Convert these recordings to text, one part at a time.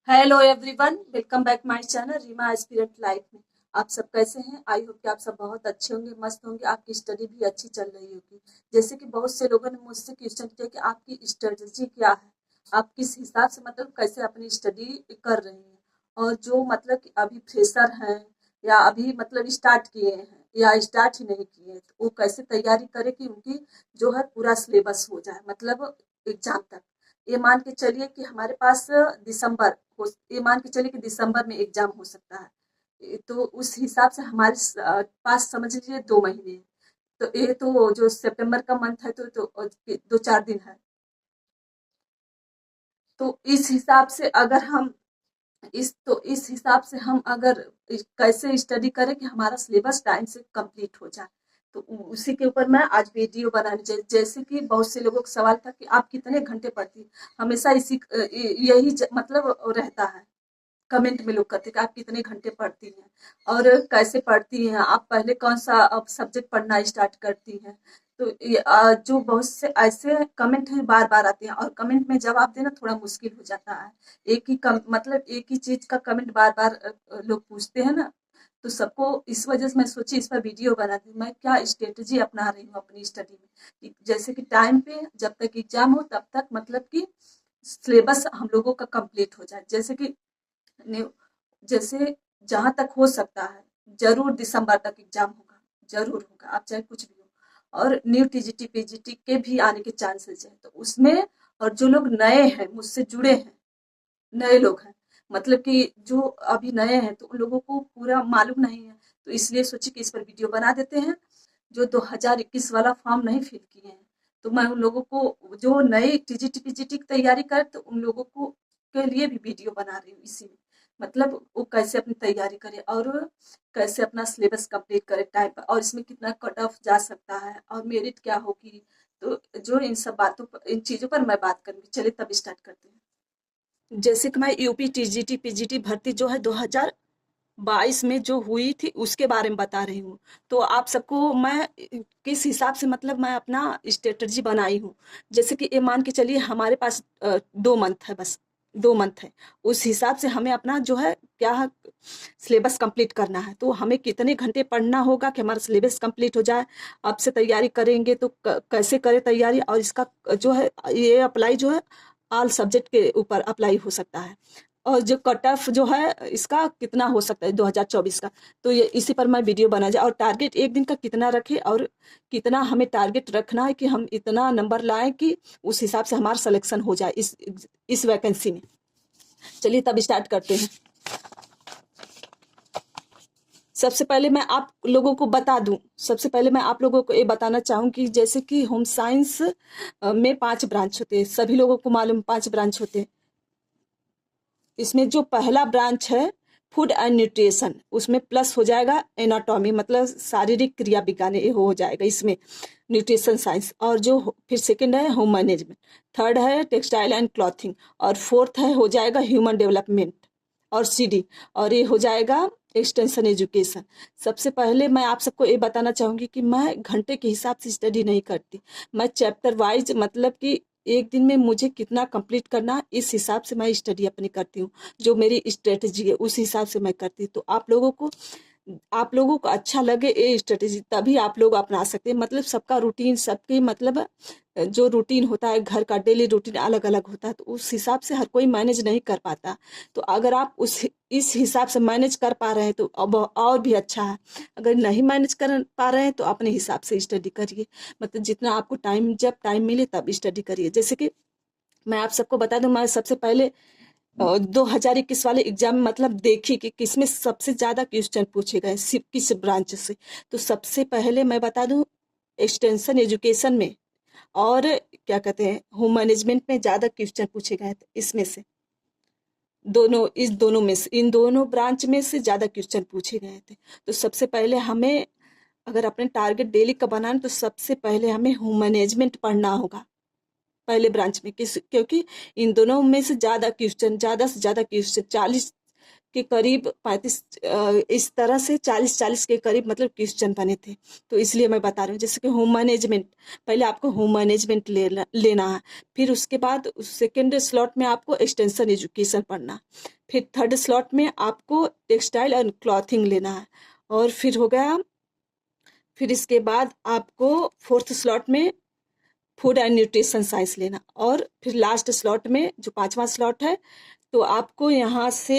Hello everyone, welcome back my channel Reema aspirant life में। आप सब कैसे हैं? आई होप कि आप सब बहुत अच्छे होंगे, मस्त होंगे। आपकी स्टडी भी अच्छी चल रही होगी। जैसे कि बहुत से लोगों ने मुझसे क्वेश्चन किया कि आपकी स्ट्रेटजी क्या है, आप किस हिसाब से मतलब कैसे अपनी स्टडी कर रही हैं। और जो मतलब कि अभी फ्रेशर हैं या अभी मतलब स्टार्ट किए हैं या स्टार्ट ही नहीं किए हैं, तो वो कैसे तैयारी करें कि उनकी जो है पूरा सिलेबस हो जाए, मतलब एग्जाम तक। ये मान के चलिए कि हमारे पास दिसंबर ये मान के चलिए कि दिसंबर में एग्जाम हो सकता है। तो उस हिसाब से हमारे पास समझ लीजिए 2 महीने हैं। तो ये तो जो सितंबर का मंथ है तो 2-4 दिन है। तो इस हिसाब से अगर हम इस हिसाब से हम अगर कैसे स्टडी करें कि हमारा सिलेबस टाइम से कंप्लीट हो जाए, तो उसी के ऊपर मैं आज वीडियो बनाने जैसे कि बहुत से लोगों का सवाल था कि आप कितने घंटे पढ़ती हैं? हमेशा इसी यही मतलब रहता है। कमेंट में लोग करते हैं कि आप कितने घंटे पढ़ती हैं और कैसे पढ़ती हैं, आप पहले कौन सा अब सब्जेक्ट पढ़ना स्टार्ट करती हैं। तो जो बहुत से ऐसे कमेंट हैं बार बार आते हैं और कमेंट में जवाब देना थोड़ा मुश्किल हो जाता है। मतलब एक ही चीज का कमेंट बार बार लोग पूछते हैं ना। तो सबको इस वजह से मैं सोची इस पर वीडियो बनाती हूँ, मैं क्या स्ट्रेटजी अपना रही हूँ अपनी स्टडी में। जैसे कि टाइम पे जब तक एग्जाम हो तब तक मतलब कि सिलेबस हम लोगों का कंप्लीट हो जाए। जैसे कि न्यू जैसे जहां तक हो सकता है जरूर दिसंबर तक एग्जाम होगा, जरूर होगा, आप चाहे कुछ भी हो। और न्यू टीजीटी पीजीटी के भी आने के चांसेस है, तो उसमें और जो लोग नए हैं मुझसे जुड़े हैं, नए लोग हैं, मतलब कि जो अभी नए हैं तो उन लोगों को पूरा मालूम नहीं है। तो इसलिए सोची कि इस पर वीडियो बना देते हैं। जो 2021 वाला फॉर्म नहीं फिल किए हैं, तो मैं उन लोगों को जो नए टीजीटी पीजीटी की तैयारी कर, तो उन लोगों को के लिए भी वीडियो बना रही हूँ इसी में। मतलब वो कैसे अपनी तैयारी करे और कैसे अपना सिलेबस कंप्लीट करे टाइम पर, और इसमें कितना कट ऑफ जा सकता है और मेरिट क्या होगी। तो जो इन सब बातों पर, इन चीजों पर मैं बात करूंगी। चलिए तब स्टार्ट करते हैं। जैसे कि मैं यूपी टीजीटी पीजीटी भर्ती जो है 2022 में जो हुई थी उसके बारे में बता रही हूँ। तो आप सबको मैं किस हिसाब से मतलब मैं अपना स्ट्रेटजी बनाई हूँ। जैसे कि ये मान के चलिए हमारे पास 2 मंथ है, बस 2 मंथ है। उस हिसाब से हमें अपना जो है क्या सिलेबस कंप्लीट करना है। तो हमें कितने घंटे पढ़ना होगा कि हमारा सिलेबस कंप्लीट हो जाए। अब से तैयारी करेंगे तो कैसे करें तैयारी, और इसका जो है ये अप्लाई जो है ऑल सब्जेक्ट के ऊपर अप्लाई हो सकता है। और जो कट ऑफ जो है इसका कितना हो सकता है 2024 का। तो ये इसी पर मैं वीडियो बना जाए, और टारगेट एक दिन का कितना रखे और कितना हमें टारगेट रखना है कि हम इतना नंबर लाएं कि उस हिसाब से हमारा सिलेक्शन हो जाए इस वैकेंसी में। चलिए तब स्टार्ट करते हैं। सबसे पहले मैं आप लोगों को बता दूं, सबसे पहले मैं आप लोगों को ये बताना चाहूँ कि जैसे कि होम साइंस में 5 ब्रांच होते हैं, सभी लोगों को मालूम 5 ब्रांच होते हैं। इसमें जो पहला ब्रांच है फूड एंड न्यूट्रिशन, उसमें प्लस हो जाएगा एनाटॉमी, मतलब शारीरिक क्रिया विज्ञान, ये हो जाएगा इसमें न्यूट्रिशन साइंस। और जो फिर सेकंड है होम मैनेजमेंट, थर्ड है टेक्सटाइल एंड क्लॉथिंग, और फोर्थ है हो जाएगा ह्यूमन डेवलपमेंट और सीडी, और ये हो जाएगा एक्सटेंशन एजुकेशन। सबसे पहले मैं आप सबको ये बताना चाहूंगी कि मैं घंटे के हिसाब से स्टडी नहीं करती, मैं चैप्टर वाइज, मतलब कि एक दिन में मुझे कितना कंप्लीट करना इस हिसाब से मैं स्टडी अपनी करती हूँ। जो मेरी स्ट्रेटजी है उस हिसाब से मैं करती हूँ। तो आप लोगों को अच्छा लगे ये स्ट्रेटेजी तभी आप लोग अपना सकते हैं। मतलब सबका रूटीन, सबके मतलब जो रूटीन होता है घर का डेली रूटीन अलग अलग होता है, तो उस हिसाब से हर कोई मैनेज नहीं कर पाता। तो अगर आप उस इस हिसाब से मैनेज कर पा रहे हैं तो अब और भी अच्छा है। अगर नहीं मैनेज कर पा रहे हैं तो अपने हिसाब से स्टडी करिए, मतलब जितना आपको टाइम, जब टाइम मिले तब स्टडी करिए। जैसे कि मैं आप सबको बता दूं, मैं सबसे पहले 2021 वाले एग्जाम में मतलब देखी कि किसमें सबसे ज्यादा क्वेश्चन पूछे गए, किस ब्रांच से। तो सबसे पहले मैं बता दूं एक्सटेंशन एजुकेशन में और क्या कहते हैं होम मैनेजमेंट में ज्यादा क्वेश्चन पूछे गए थे। इसमें से दोनों, इस दोनों में से, इन दोनों ब्रांच में से ज्यादा क्वेश्चन पूछे गए थे। तो सबसे पहले हमें अगर अपने टारगेट डेली का बनाना, तो सबसे पहले हमें होम मैनेजमेंट पढ़ना होगा पहले ब्रांच में, किस क्योंकि इन दोनों में से ज्यादा क्वेश्चन, ज्यादा से ज्यादा क्वेश्चन, 40 के करीब 35 इस तरह से 40-40 के करीब मतलब क्वेश्चन बने थे। तो इसलिए मैं बता रही हूँ। जैसे कि होम मैनेजमेंट, पहले आपको होम मैनेजमेंट लेना है, फिर उसके बाद सेकेंड स्लॉट में आपको एक्सटेंशन एजुकेशन पढ़ना, फिर थर्ड स्लॉट में आपको टेक्सटाइल एंड क्लॉथिंग लेना है, और फिर हो गया, फिर इसके बाद आपको फोर्थ स्लॉट में फूड एंड न्यूट्रिशन साइंस लेना, और फिर लास्ट स्लॉट में जो 5वां स्लॉट है, तो आपको यहाँ से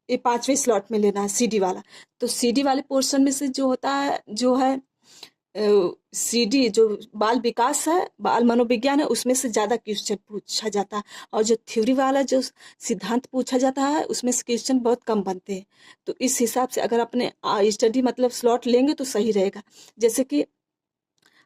ये 5वें स्लॉट में लेना है सीडी वाला। तो सीडी वाले पोर्शन में से जो होता है, जो है सीडी जो बाल विकास है, बाल मनोविज्ञान है, उसमें से ज़्यादा क्वेश्चन पूछा जाता है, और जो थ्योरी वाला जो सिद्धांत पूछा जाता है उसमें से क्वेश्चन बहुत कम बनते हैं। तो इस हिसाब से अगर अपने स्टडी मतलब स्लॉट लेंगे तो सही रहेगा। जैसे कि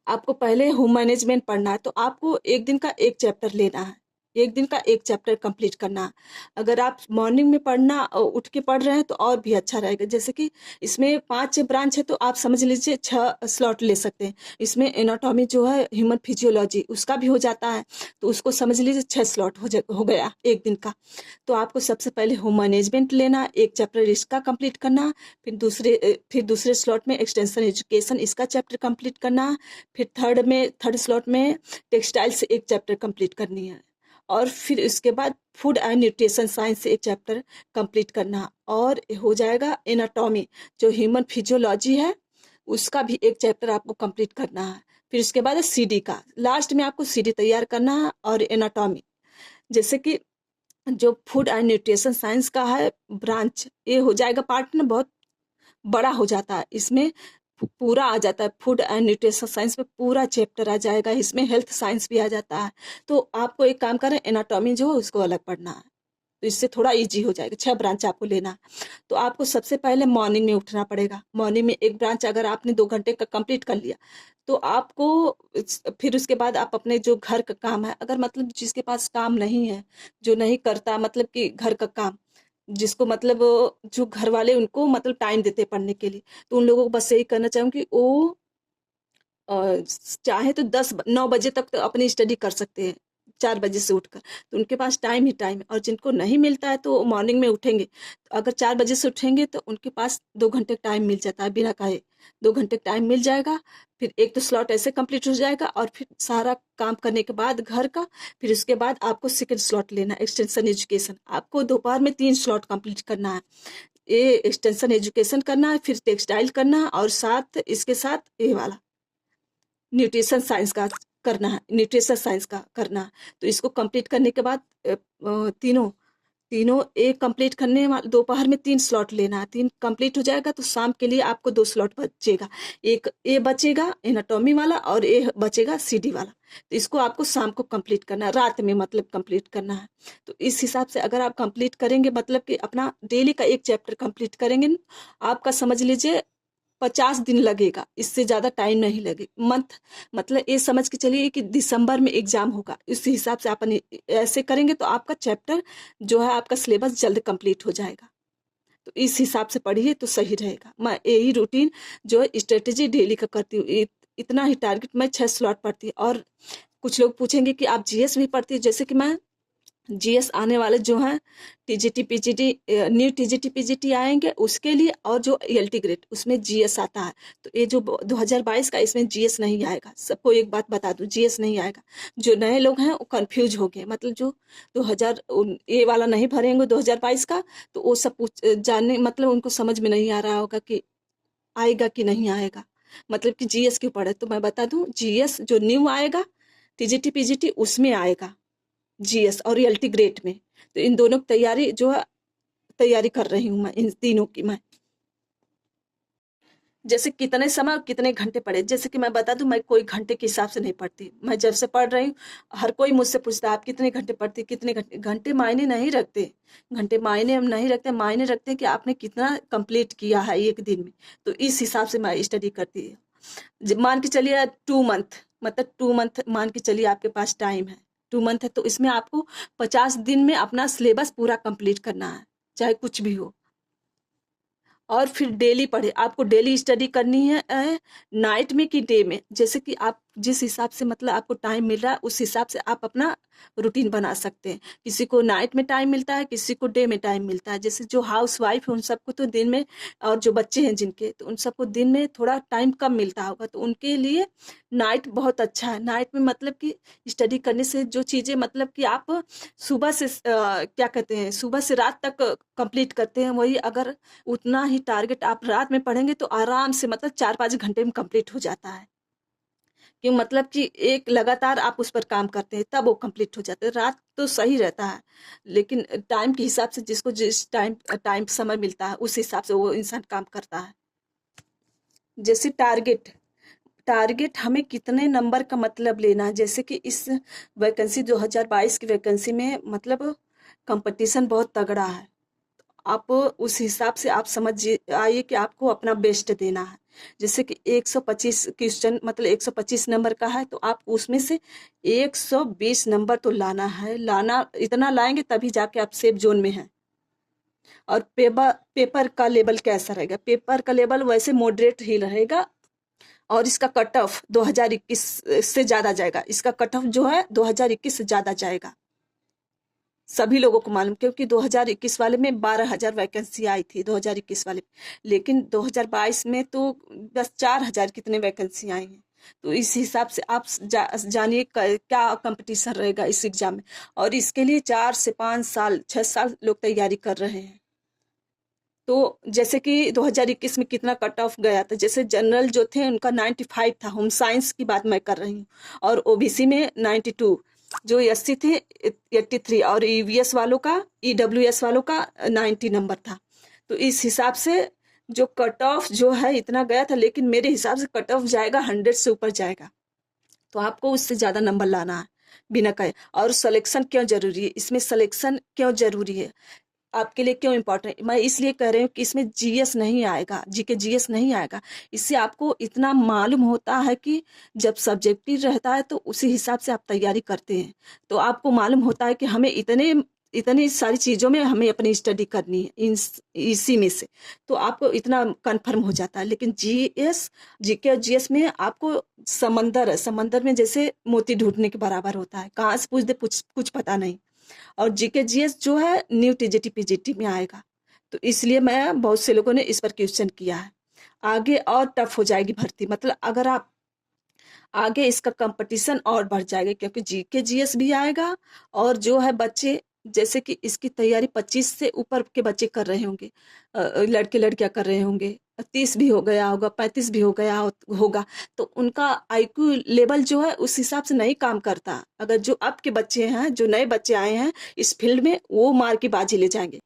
आपको पहले होम मैनेजमेंट पढ़ना है, तो आपको एक दिन का एक चैप्टर लेना है, एक दिन का एक चैप्टर कंप्लीट करना है। अगर आप मॉर्निंग में पढ़ना उठ के पढ़ रहे हैं तो और भी अच्छा रहेगा। जैसे कि इसमें 5 ब्रांच है, तो आप समझ लीजिए 6 स्लॉट ले सकते हैं। इसमें एनाटॉमी जो है ह्यूमन फिजियोलॉजी उसका भी हो जाता है, तो उसको समझ लीजिए 6 स्लॉट हो गया एक दिन का। तो आपको सबसे पहले होम मैनेजमेंट लेना, एक चैप्टर इसका कंप्लीट करना, फिर दूसरे स्लॉट में एक्सटेंशन एजुकेशन इसका चैप्टर कंप्लीट करना, फिर थर्ड स्लॉट में टेक्सटाइल से एक चैप्टर कंप्लीट करनी है, और फिर इसके बाद फूड एंड न्यूट्रिशन साइंस से एक चैप्टर कंप्लीट करना, और हो जाएगा एनाटॉमी जो ह्यूमन फिजियोलॉजी है उसका भी एक चैप्टर आपको कंप्लीट करना है। फिर उसके बाद सीडी का, लास्ट में आपको सीडी तैयार करना है, और एनाटॉमी जैसे कि जो फूड एंड न्यूट्रिशन साइंस का है ब्रांच, ये हो जाएगा पार्ट ना बहुत बड़ा हो जाता है, इसमें पूरा आ जाता है, फूड एंड न्यूट्रिशन साइंस में पूरा चैप्टर आ जाएगा, इसमें हेल्थ साइंस भी आ जाता है। तो आपको एक काम करें, एनाटॉमी जो है उसको अलग पढ़ना है, तो इससे थोड़ा इजी हो जाएगा। 6 ब्रांच आपको लेना है। तो आपको सबसे पहले मॉर्निंग में उठना पड़ेगा। मॉर्निंग में एक ब्रांच अगर आपने 2 घंटे का कंप्लीट कर लिया, तो आपको फिर उसके बाद आप अपने जो घर का काम है, अगर मतलब जिसके पास काम नहीं है, जो नहीं करता मतलब कि घर का काम, जिसको मतलब जो घर वाले उनको मतलब टाइम देते हैं पढ़ने के लिए, तो उन लोगों को बस यही करना चाहूँगी कि वो चाहे तो 9 बजे तक तो अपनी स्टडी कर सकते हैं, 4 बजे से उठकर, तो उनके पास टाइम ही टाइम है। और जिनको नहीं मिलता है तो मॉर्निंग में उठेंगे, तो अगर 4 बजे से उठेंगे तो उनके पास 2 घंटे टाइम मिल जाता है बिना कहे, 2 घंटे टाइम मिल जाएगा। फिर एक तो स्लॉट ऐसे कंप्लीट हो जाएगा, और फिर सारा काम करने के बाद घर का, फिर उसके बाद आपको सेकेंड स्लॉट लेना, एक्सटेंशन एजुकेशन। आपको दोपहर में 3 स्लॉट कंप्लीट करना है, ये एक्सटेंशन एजुकेशन करना है, फिर टेक्सटाइल करना है, और साथ इसके साथ ये वाला न्यूट्रिशन साइंस का करना है, न्यूट्रिशन साइंस का करना है। तो इसको कंप्लीट करने के बाद तीनों तीनों एक कंप्लीट करने वाले दोपहर में 3 स्लॉट लेना है, 3 कंप्लीट हो जाएगा तो शाम के लिए आपको 2 स्लॉट बचेगा, एक ए बचेगा एनाटॉमी वाला, और ए बचेगा सीडी वाला। तो इसको आपको शाम को कंप्लीट करना है, रात में मतलब कंप्लीट करना है। तो इस हिसाब से अगर आप कंप्लीट करेंगे, मतलब कि अपना डेली का एक चैप्टर कंप्लीट करेंगे, आपका समझ लीजिए 50 दिन लगेगा, इससे ज़्यादा टाइम नहीं लगेगा। मंथ मतलब ये समझ के चलिए कि दिसंबर में एग्जाम होगा, इस हिसाब से अपन ऐसे करेंगे तो आपका चैप्टर जो है, आपका सिलेबस जल्द कंप्लीट हो जाएगा। तो इस हिसाब से पढ़िए तो सही रहेगा। मैं यही रूटीन जो है स्ट्रेटेजी डेली का करती हूँ, इतना ही टारगेट। मैं 6 स्लॉट पढ़ती हूँ। और कुछ लोग पूछेंगे कि आप जीएस भी पढ़ती है, जैसे कि मैं जीएस आने वाले जो हैं TGT PGT, new TGT PGT आएंगे उसके लिए, और जो एलटी ग्रेड उसमें जीएस आता है। तो ये जो 2022 का, इसमें जीएस नहीं आएगा। सबको एक बात बता दूं, जीएस नहीं आएगा। जो नए लोग हैं वो कंफ्यूज हो गए, मतलब जो 2000 ये वाला नहीं भरेंगे 2022 का, तो वो सब जानने मतलब उनको समझ में नहीं आ रहा होगा कि आएगा कि नहीं आएगा, मतलब कि जीएस क्यों पढ़े। तो मैं बता दूं, जीएस जो न्यू आएगा टीजीटी पीजीटी उसमें आएगा, जीएस और रियलिटी ग्रेड में। तो इन दोनों की तैयारी जो है, तैयारी कर रही हूँ मैं इन तीनों की। मैं जैसे कितने समय और कितने घंटे पढ़े, जैसे कि मैं बता दूं, मैं कोई घंटे के हिसाब से नहीं पढ़ती। मैं जब से पढ़ रही हूँ, हर कोई मुझसे पूछता है आप कितने घंटे पढ़ती, कितने घंटे। घंटे मायने नहीं रखते, घंटे मायने हम नहीं रखते, मायने रखते हैं कि आपने कितना कंप्लीट किया है एक दिन में। तो इस हिसाब से मैं स्टडी करती हूँ। मान के चलिए 2 मंथ, मतलब 2 मंथ मान के चलिए आपके पास टाइम है, 2 मंथ है, तो इसमें आपको 50 दिन में अपना सिलेबस पूरा कंप्लीट करना है, चाहे कुछ भी हो। और फिर डेली पढ़े, आपको डेली स्टडी करनी है नाइट में कि डे में। जैसे कि आप जिस हिसाब से मतलब आपको टाइम मिल रहा है उस हिसाब से आप अपना रूटीन बना सकते हैं। किसी को नाइट में टाइम मिलता है, किसी को डे में टाइम मिलता है। जैसे जो हाउस वाइफ है उन सबको तो दिन में, और जो बच्चे हैं जिनके, तो उन सबको दिन में थोड़ा टाइम कम मिलता होगा, तो उनके लिए नाइट बहुत अच्छा है। नाइट में मतलब कि स्टडी करने से जो चीज़ें मतलब कि आप सुबह से क्या कहते हैं, सुबह से रात तक कंप्लीट करते हैं, वही अगर उतना ही टारगेट आप रात में पढ़ेंगे तो आराम से मतलब 4-5 घंटे में कंप्लीट हो जाता है। कि मतलब कि एक लगातार आप उस पर काम करते हैं तब वो कंप्लीट हो जाता है। रात तो सही रहता है, लेकिन टाइम के हिसाब से जिसको जिस टाइम टाइम समय मिलता है उस हिसाब से वो इंसान काम करता है। जैसे टारगेट, टारगेट हमें कितने नंबर का मतलब लेना है। जैसे कि इस वैकेंसी 2022 की वैकेंसी में मतलब कंपटीशन बहुत तगड़ा है। आप उस हिसाब से आप समझ आइए कि आपको अपना बेस्ट देना है। जैसे कि 125 क्वेश्चन मतलब 125 नंबर का है, तो आप उसमें से 120 नंबर तो लाना है। लाना इतना लाएंगे तभी जाके आप सेफ जोन में हैं। और पेपर का लेवल कैसा रहेगा? पेपर का लेवल वैसे मॉडरेट ही रहेगा, और इसका कट ऑफ 2021 से ज़्यादा जाएगा। इसका कट ऑफ जो है 2021 से ज़्यादा जाएगा, सभी लोगों को मालूम, क्योंकि 2021 वाले में 12,000 वैकेंसी आई थी 2021 वाले में, लेकिन 2022 में तो बस 4,000 कितने वैकेंसी आई हैं। तो इस हिसाब से आप जानिए क्या कंपटीशन रहेगा इस एग्जाम में। और इसके लिए 4 से 5 साल 6 साल लोग तैयारी कर रहे हैं। तो जैसे कि 2021 में कितना कट ऑफ गया था, जैसे जनरल जो थे उनका 95 था, होम साइंस की बात मैं कर रही हूँ, और ओबीसी में 92, जो एससी थे 83, और ईवीएस वालों का, ईडब्ल्यूएस वालों का 90 नंबर था। तो इस हिसाब से जो कट ऑफ जो है इतना गया था, लेकिन मेरे हिसाब से कट ऑफ जाएगा 100 से ऊपर जाएगा। तो आपको उससे ज़्यादा नंबर लाना है बिना कहे। और सिलेक्शन क्यों जरूरी है, इसमें सिलेक्शन क्यों जरूरी है, आपके लिए क्यों इम्पोर्टेंट, मैं इसलिए कह रही हूँ कि इसमें जीएस नहीं आएगा, जीके जीएस नहीं आएगा। इससे आपको इतना मालूम होता है कि जब सब्जेक्टिव रहता है तो उसी हिसाब से आप तैयारी करते हैं, तो आपको मालूम होता है कि हमें इतने इतनी सारी चीज़ों में हमें अपनी स्टडी करनी है, इसी में से तो आपको इतना कंफर्म हो जाता है। लेकिन जीएस, जीके और जीएस में आपको समंदर है, समंदर में जैसे मोती ढूंढने के बराबर होता है, कहाँ से पूछ दे कुछ पता नहीं। और जीके जीएस जो है न्यू टीजीटी पीजीटी में आएगा, तो इसलिए मैं बहुत से लोगों ने इस पर क्वेश्चन किया है। आगे और टफ हो जाएगी भर्ती, मतलब अगर आप आगे इसका कंपटीशन और बढ़ जाएगा, क्योंकि जीके जीएस भी आएगा, और जो है बच्चे जैसे कि इसकी तैयारी 25 से ऊपर के बच्चे कर रहे होंगे, लड़के लड़कियां कर रहे होंगे, 30 भी हो गया होगा, 35 भी हो गया होगा, तो उनका आईक्यू लेवल जो है उस हिसाब से नहीं काम करता। अगर जो अब के बच्चे हैं, जो नए बच्चे आए हैं इस फील्ड में, वो मार की बाजी ले जाएंगे।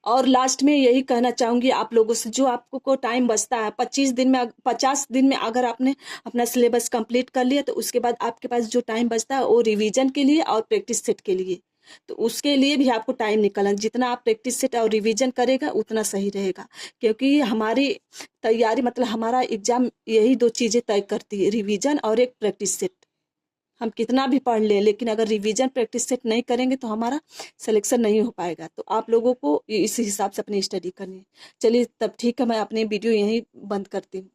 और लास्ट में यही कहना चाहूंगी आप लोगों से, जो आपको को टाइम बचता है 50 दिन में अगर आपने अपना सिलेबस कंप्लीट कर लिया, तो उसके बाद आपके पास जो टाइम बचता है वो रिवीजन के लिए और प्रैक्टिस सेट के लिए, तो उसके लिए भी आपको टाइम निकालना। जितना आप प्रैक्टिस सेट और रिवीजन करेगा उतना सही रहेगा, क्योंकि हमारी तैयारी मतलब हमारा एग्जाम यही 2 चीज़ें तय करती है, रिवीजन और एक प्रैक्टिस सेट। हम कितना भी पढ़ लें, लेकिन अगर रिवीजन प्रैक्टिस सेट नहीं करेंगे तो हमारा सिलेक्शन नहीं हो पाएगा। तो आप लोगों को इस हिसाब से अपनी स्टडी करनी है। चलिए तब ठीक है, मैं अपनी वीडियो यहीं बंद करती हूँ।